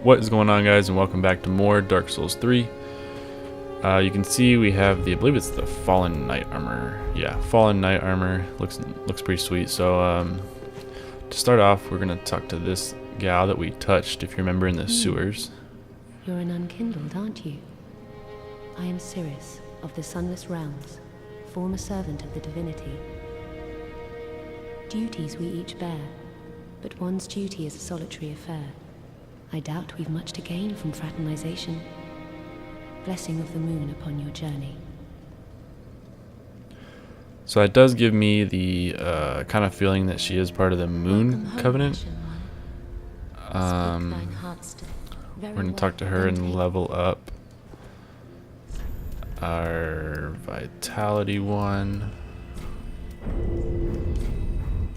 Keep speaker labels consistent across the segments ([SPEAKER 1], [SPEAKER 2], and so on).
[SPEAKER 1] What is going on, guys, and welcome back to more Dark Souls 3. You can see we have the, I believe it's the Fallen Knight armor. Yeah, Fallen Knight armor looks pretty sweet. So to start off, we're gonna talk to this gal that we touched, if you remember, in the sewers.
[SPEAKER 2] You're an unkindled, aren't you? I am Cirrus of the Sunless Realms, former servant of the divinity. Duties we each bear, but one's duty is a solitary affair. I doubt we've much to gain from fraternization. Blessing of the moon upon your journey.
[SPEAKER 1] So that does give me the kind of feeling that she is part of the Moon Covenant. We're going to talk to her and level up our Vitality one.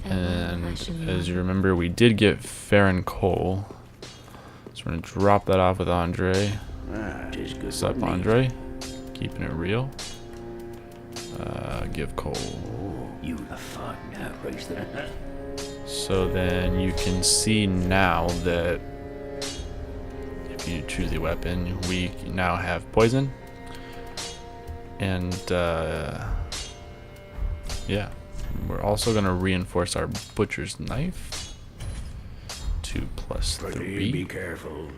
[SPEAKER 1] And as you remember, we did get Farron Coal. So we're going to drop that off with Andre. What's up, Andre? Keeping it real. Give Coal.
[SPEAKER 3] You the fuck now,
[SPEAKER 1] So then you can see now that if you choose a weapon, we now have poison. And yeah, we're also going to reinforce our butcher's knife. 2 plus 3.
[SPEAKER 3] Be careful.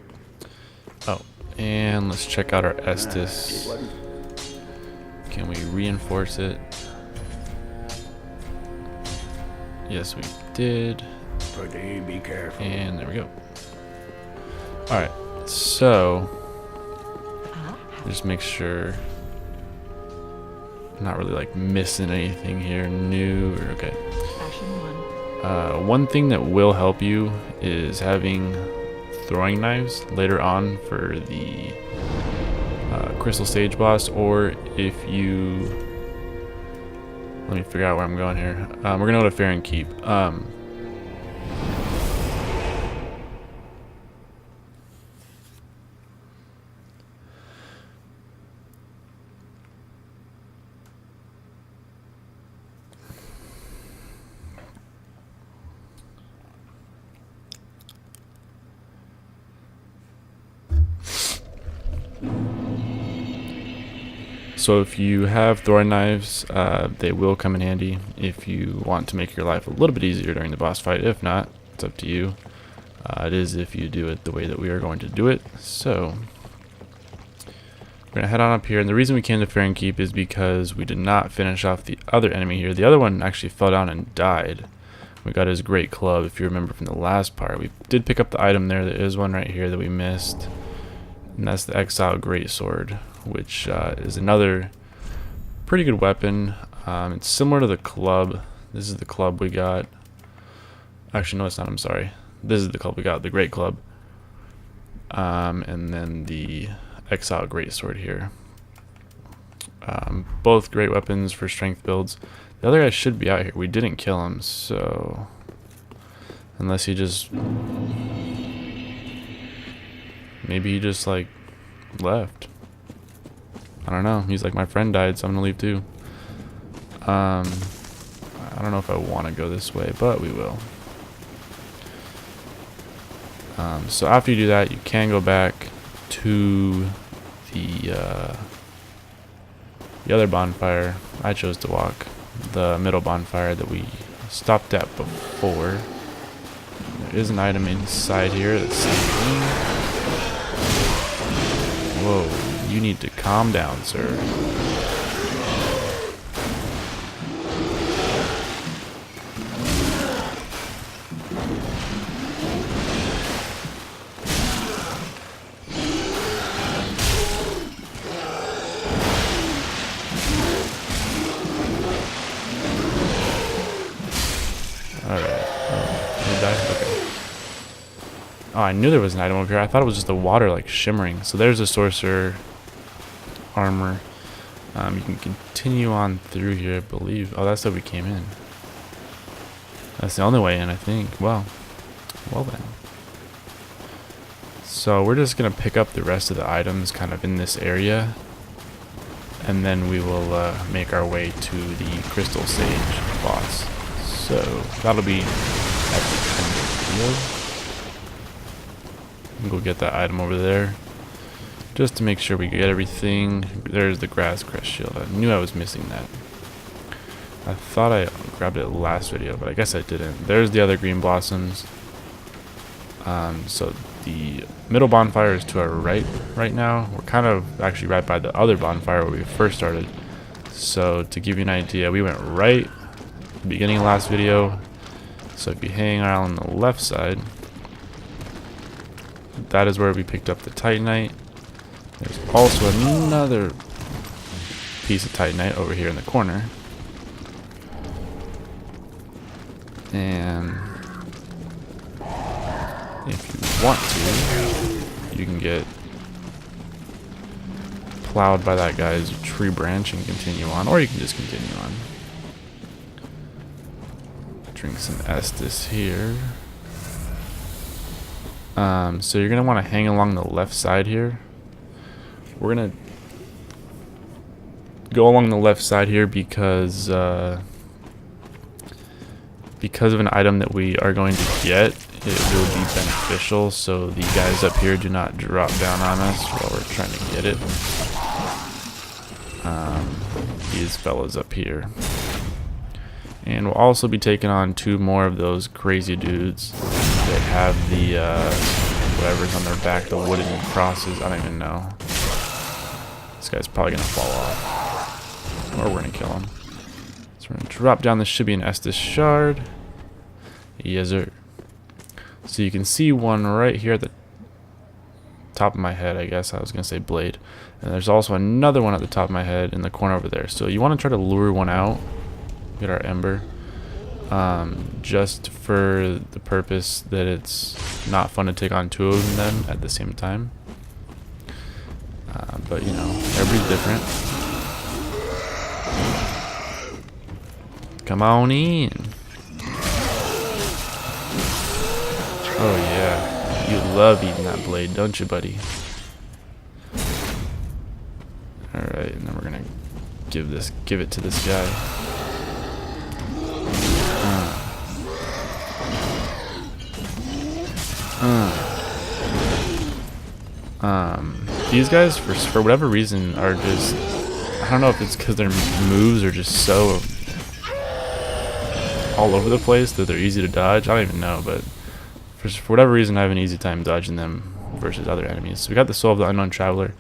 [SPEAKER 1] Oh, and let's check out our Estus. Can we reinforce it? Yes, we did.
[SPEAKER 3] Be careful.
[SPEAKER 1] And there we go. Alright, so just make sure I'm not really like missing anything here new or okay. One thing that will help you is having throwing knives later on for the Crystal Stage boss, or if you... Let me figure out where I'm going here. We're going to go to Farron Keep. So if you have throwing knives, they will come in handy if you want to make your life a little bit easier during the boss fight. If not, it's up to you. It is if you do it the way that we are going to do it. So we're going to head on up here. And the reason we came to Farron Keep is because we did not finish off the other enemy here. The other one actually fell down and died. We got his great club, if you remember from the last part. We did pick up the item there. There is one right here that we missed. And that's the Exile Greatsword, which is another pretty good weapon. It's similar to the club. This is the club we got. Actually, no, it's not. I'm sorry. This is the club we got, the Great Club. And then the Exile Greatsword here. Both great weapons for strength builds. The other guy should be out here. We didn't kill him, so... Unless he just... Maybe he just, like, left. I don't know. He's like, my friend died, so I'm gonna leave too. I don't know if I want to go this way, but we will. So after you do that, you can go back to the other bonfire. I chose to walk the middle bonfire that we stopped at before. There is an item inside here that's sneaking. Whoa, you need to calm down, sir. Alright. Oh, did he die? Okay. Oh, I knew there was an item over here. I thought it was just the water, like, shimmering. So there's a sorcerer armor. You can continue on through here, I believe. Oh, that's how we came in. That's the only way in, I think. Well then. So we're just going to pick up the rest of the items kind of in this area. And then we will make our way to the Crystal Sage boss. So that'll be at the end of the video. and go get that item over there. Just to make sure we get everything. There's the grass crest shield. I knew I was missing that. I thought I grabbed it last video, but I guess I didn't. There's the other green blossoms. So the middle bonfire is to our right now. We're kind of actually right by the other bonfire where we first started. So to give you an idea, we went right at the beginning of last video. So if you hang around on the left side, that is where we picked up the titanite. There's also another piece of titanite over here in the corner. And if you want to, you can get plowed by that guy's tree branch and continue on, or you can just continue on. Drink some Estus here. So you're gonna want to hang along the left side here. We're gonna go along the left side here because of an item that we are going to get. It will be beneficial, so the guys up here do not drop down on us while we're trying to get it. These fellas up here. And we'll also be taking on 2 more of those crazy dudes that have the whatever's on their back, the wooden crosses. I don't even know. This guy's probably gonna fall off, or we're gonna kill him. So we're gonna drop down. This should be an Estus shard. Yes, sir. So you can see one right here at the top of my head. I guess I was gonna say blade. And there's also another one at the top of my head in the corner over there. So you want to try to lure one out. Get our ember. Just for the purpose that it's not fun to take on 2 of them at the same time. But you know, everybody's different. Come on in. Oh yeah, you love eating that blade, don't you, buddy? Alright, and then we're gonna give it to this guy. These guys, for whatever reason, are just, I don't know if it's because their moves are just so all over the place that they're easy to dodge. I don't even know, but for whatever reason, I have an easy time dodging them versus other enemies. So we got the Soul of the Unknown Traveler.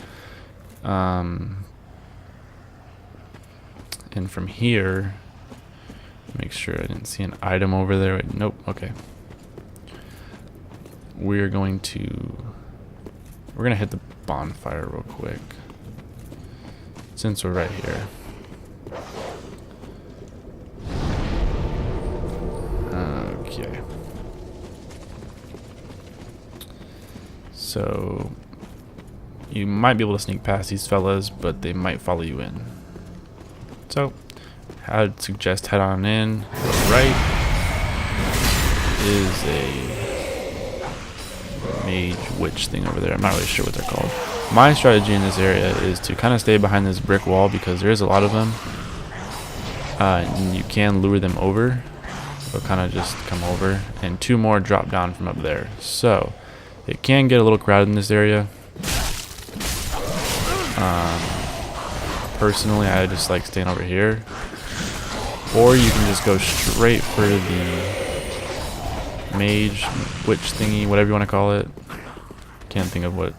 [SPEAKER 1] And from here, make sure I didn't see an item over there. Wait, nope, okay. We're gonna hit the bonfire real quick, since we're right here. Okay. So you might be able to sneak past these fellas, but they might follow you in. So I'd suggest head on in. To the right is a mage witch thing over there. I'm not really sure what they're called. My strategy in this area is to kind of stay behind this brick wall because there is a lot of them. And you can lure them over. They'll kind of just come over. And 2 more drop down from up there. So it can get a little crowded in this area. Personally, I just like staying over here. Or you can just go straight for the mage, witch thingy, whatever you want to call it. Can't think of what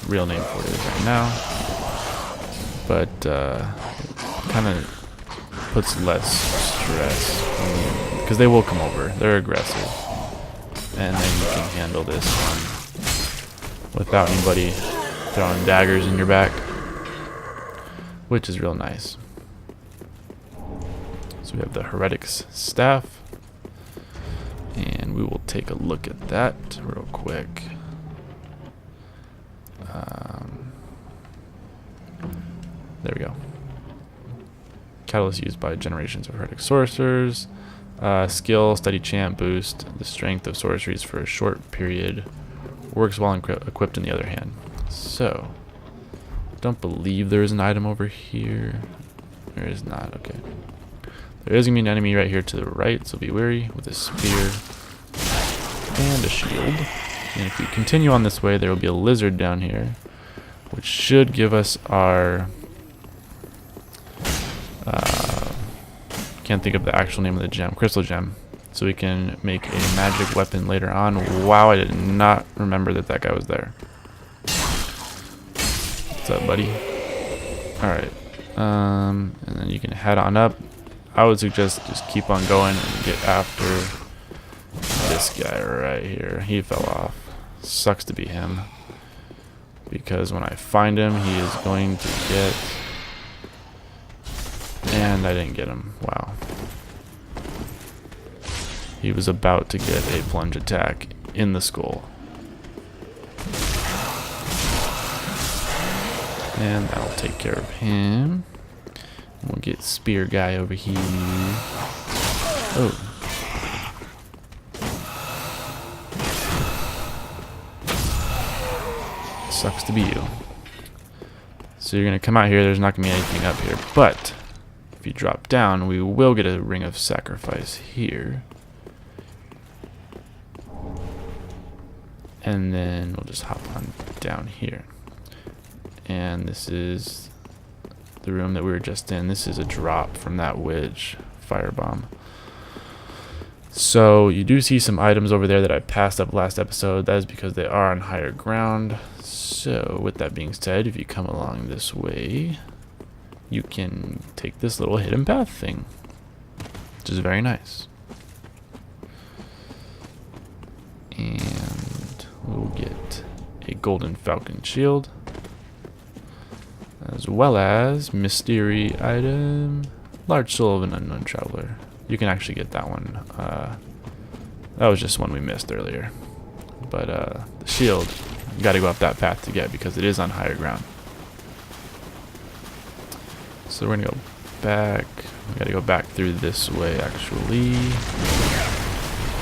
[SPEAKER 1] real name for it is right now. But kind of puts less stress because they will come over. They're aggressive, and then you can handle this one without anybody throwing daggers in your back, which is real nice. So we have the Heretic's Staff, and we will take a look at that real quick. There we go. Catalyst used by generations of Heretic Sorcerers. Skill, steady chant boost, the strength of sorceries for a short period. Works while equipped in the other hand. So, don't believe there is an item over here. There is not, okay. There is going to be an enemy right here to the right, so be wary with a spear and a shield. And if we continue on this way, there will be a lizard down here, which should give us our... can't think of the actual name of the gem. Crystal gem. So we can make a magic weapon later on. Wow, I did not remember that that guy was there. What's up, buddy? Alright. And then you can head on up. I would suggest just keep on going and get after this guy right here. He fell off. Sucks to be him. Because when I find him, he is going to get... And I didn't get him. Wow. He was about to get a plunge attack in the skull. And that'll take care of him. We'll get spear guy over here. Oh. Sucks to be you. So you're going to come out here. There's not going to be anything up here. But if you drop down, we will get a ring of sacrifice here. And then we'll just hop on down here. And this is the room that we were just in. This is a drop from that witch firebomb. So you do see some items over there that I passed up last episode. That is because they are on higher ground. So with that being said, if you come along this way, you can take this little hidden path thing, which is very nice. And we'll get a golden falcon shield, as well as mystery item, large soul of an unknown traveler. You can actually get that one. That was just one we missed earlier. But the shield, you got to go up that path to get because it is on higher ground. So we're gonna go back. We got to go back through this way, actually.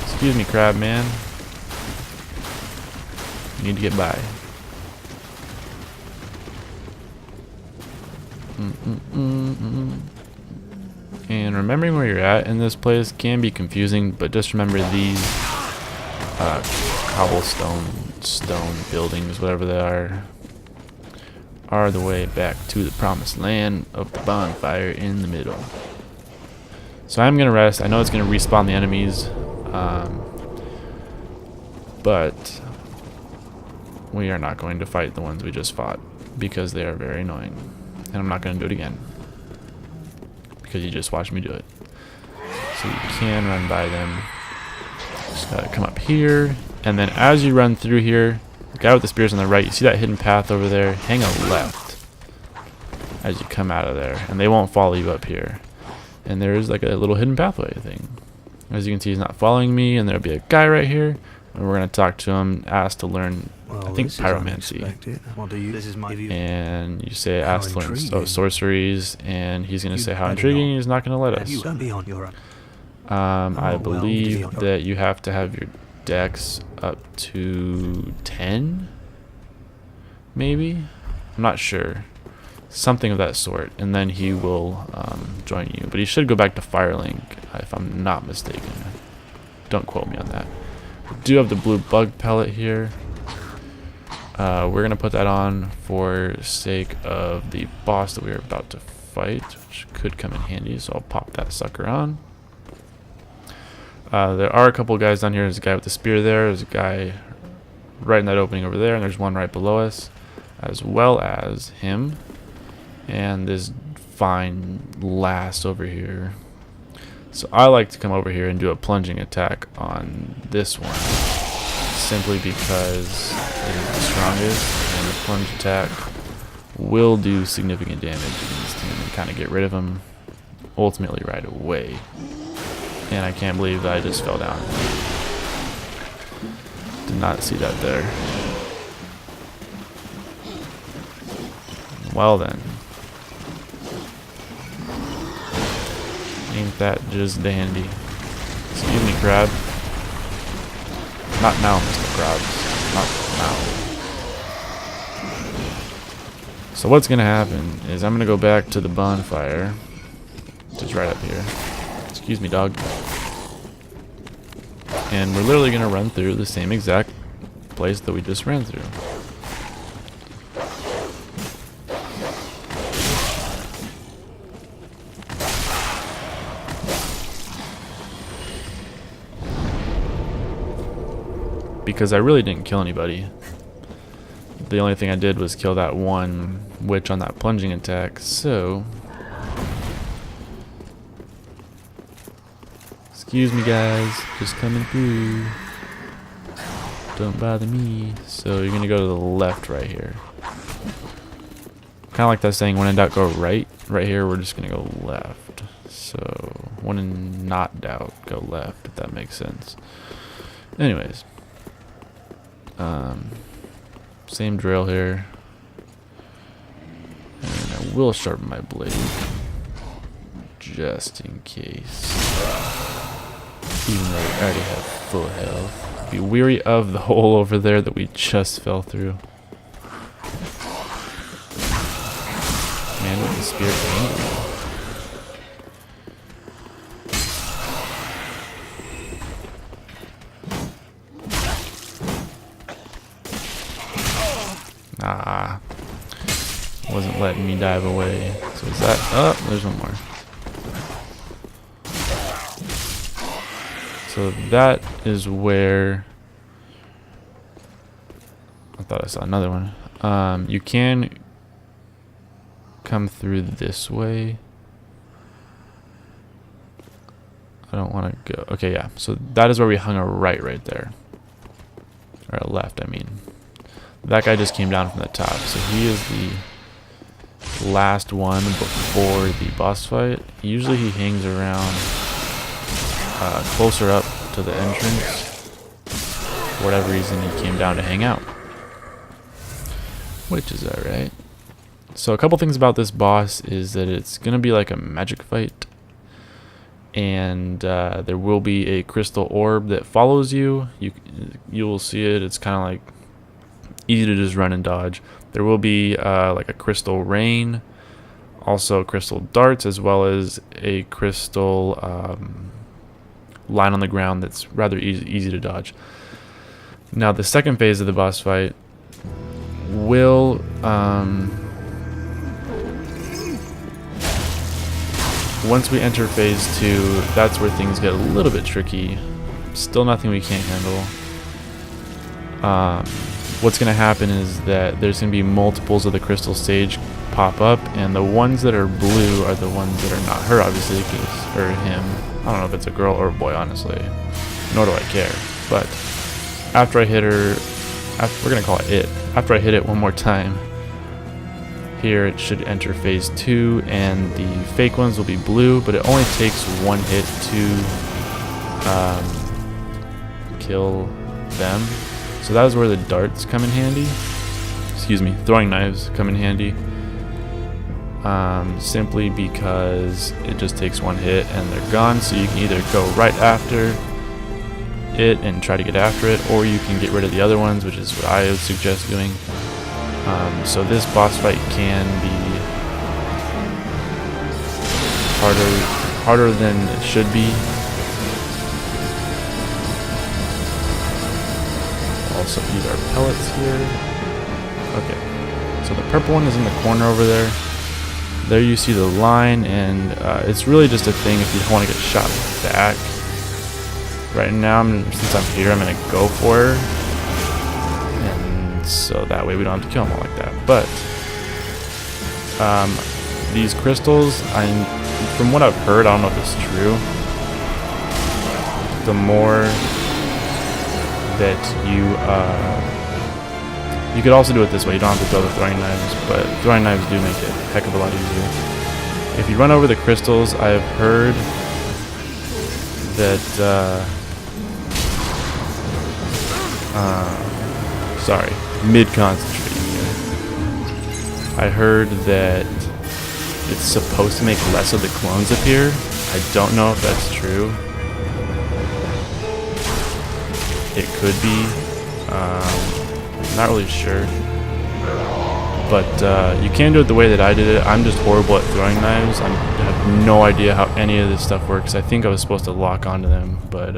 [SPEAKER 1] Excuse me, crab man. You need to get by. And remembering where you're at in this place can be confusing, but just remember these cobblestone stone buildings, whatever they are the way back to the promised land of the bonfire in the middle. So I'm going to rest. I know it's going to respawn the enemies, but we are not going to fight the ones we just fought because they are very annoying. And I'm not going to do it again because you just watched me do it. So you can run by them. Just gotta come up here, and then as you run through here, the guy with the spears on the right, you see that hidden path over there? Hang a left as you come out of there, and they won't follow you up here. And there's like a little hidden pathway thing. As you can see, he's not following me, and there'll be a guy right here, and we're gonna talk to him, ask to learn, I think, pyromancy. And you say, ask to learn sorceries, and he's gonna say how intriguing. He's not gonna let us. I believe that you have to have your dex up to 10, maybe? I'm not sure. Something of that sort, and then he will join you. But he should go back to Firelink, if I'm not mistaken. Don't quote me on that. We do have the blue bug pellet here. We're going to put that on for sake of the boss that we are about to fight, which could come in handy, so I'll pop that sucker on. There are a couple guys down here. There's a guy with the spear there. There's a guy right in that opening over there, and there's one right below us, as well as him. And this fine lass over here. So I like to come over here and do a plunging attack on this one, simply because it is the strongest, and the plunge attack will do significant damage against him and kind of get rid of him ultimately right away. And I can't believe that I just fell down. Did not see that there. Well then. Ain't that just dandy. Excuse me, crab. Not now, Mr. Krabs. Not now. So what's gonna happen is I'm gonna go back to the bonfire, which is right up here. Excuse me, dog. And we're literally gonna run through the same exact place that we just ran through. Because I really didn't kill anybody. The only thing I did was kill that one witch on that plunging attack, so... Excuse me guys, just coming through. Don't bother me. So you're gonna go to the left right here. Kinda like that saying, when in doubt go right. Right here we're just gonna go left. So when in not doubt, go left, if that makes sense. Anyways. Same drill here. And I will sharpen my blade. Just in case. Even though we already have full health. Be weary of the hole over there that we just fell through. Man, with the spirit angry. Ah, wasn't letting me dive away. So is that up? Oh, there's one more. So that is where I thought I saw another one. You can come through this way. I don't want to go. Okay, yeah. So that is where we hung a right there, or a left. I mean. That guy just came down from the top, so he is the last one before the boss fight. Usually he hangs around closer up to the entrance. For whatever reason, he came down to hang out. Which is alright. So a couple things about this boss is that it's going to be like a magic fight. And there will be a crystal orb that follows you. You will see it. It's kind of like easy to just run and dodge. There will be like a crystal rain, also crystal darts, as well as a crystal line on the ground that's rather easy to dodge. Now the second phase of the boss fight will once we enter phase 2, that's where things get a little bit tricky. Still nothing we can't handle. What's going to happen is that there's going to be multiples of the crystal stage pop up, and the ones that are blue are the ones that are not her, obviously, or him. I don't know if it's a girl or a boy, honestly. Nor do I care. But after I hit her, we're going to call it. After I hit it one more time, here it should enter phase 2, and the fake ones will be blue, but it only takes one hit to kill them. So that is where the darts come in handy. Excuse me, throwing knives come in handy. Simply because it just takes one hit and they're gone. So you can either go right after it and try to get after it, or you can get rid of the other ones, which is what I would suggest doing. So this boss fight can be harder than it should be. Also use our pellets here. Okay, so the purple one is in the corner over there. There you see the line, and it's really just a thing if you don't want to get shot back. Right now, since I'm here, I'm going to go for her. And so that way we don't have to kill them all like that. But these crystals, from what I've heard, I don't know if it's true, the more that you could also do it this way. You don't have to throw the throwing knives, but throwing knives do make it a heck of a lot easier. If you run over the crystals, I have heard that sorry, mid-concentrating here. I heard that it's supposed to make less of the clones appear. I don't know if that's true. It could be. Not really sure. But you can do it the way that I did it. I'm just horrible at throwing knives. I have no idea how any of this stuff works. I think I was supposed to lock onto them. But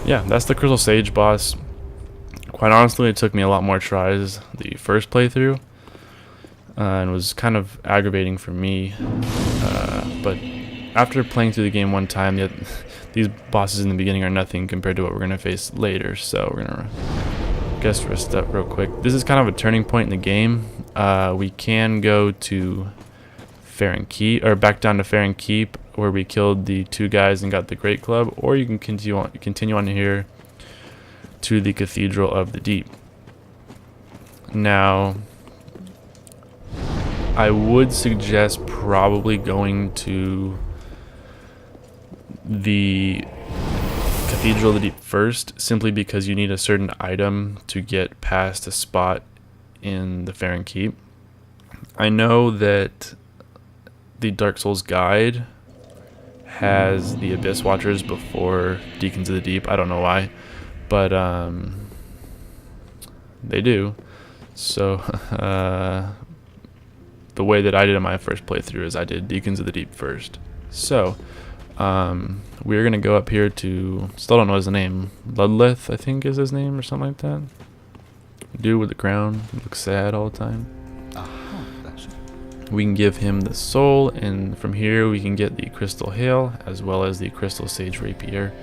[SPEAKER 1] yeah, that's the Crystal Sage boss. Quite honestly, it took me a lot more tries the first playthrough, and was kind of aggravating for me. But after playing through the game one time, these bosses in the beginning are nothing compared to what we're going to face later. So we're going to guest rest up real quick. This is kind of a turning point in the game. We can go to Farron Keep, or back down to Farron Keep, where we killed the 2 guys and got the Great Club, or you can continue on here to the Cathedral of the Deep. Now, I would suggest probably going to the Cathedral of the Deep first, simply because you need a certain item to get past a spot in the Farron Keep. I know that the Dark Souls guide has the Abyss Watchers before Deacons of the Deep. I don't know why, but they do. So the way that I did in my first playthrough is I did Deacons of the Deep first. So we're gonna go up here to, still don't know his name, Ludleth I think is his name, or something like that. Dude with the crown, looks sad all the time. We can give him the soul, and from here we can get the Crystal Hail as well as the Crystal Sage Rapier.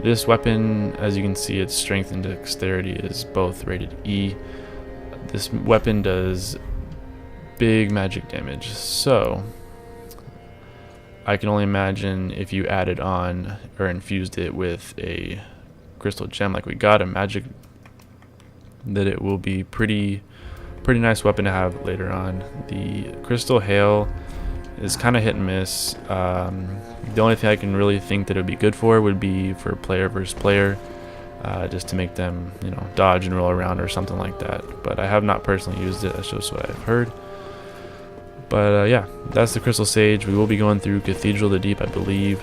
[SPEAKER 1] This weapon, as you can see, its strength and dexterity is both rated E. This weapon does big magic damage, so I can only imagine if you added on or infused it with a crystal gem like we got, a magic, that it will be pretty nice weapon to have later on. The Crystal Hail is kind of hit and miss. The only thing I can really think that it would be good for would be for player versus player, just to make them, you know, dodge and roll around or something like that. But I have not personally used it. That's just what I've heard. But yeah, that's the Crystal Sage. We will be going through Cathedral of the Deep, I believe,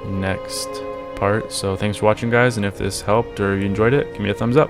[SPEAKER 1] next part. So thanks for watching, guys, and if this helped or you enjoyed it, give me a thumbs up.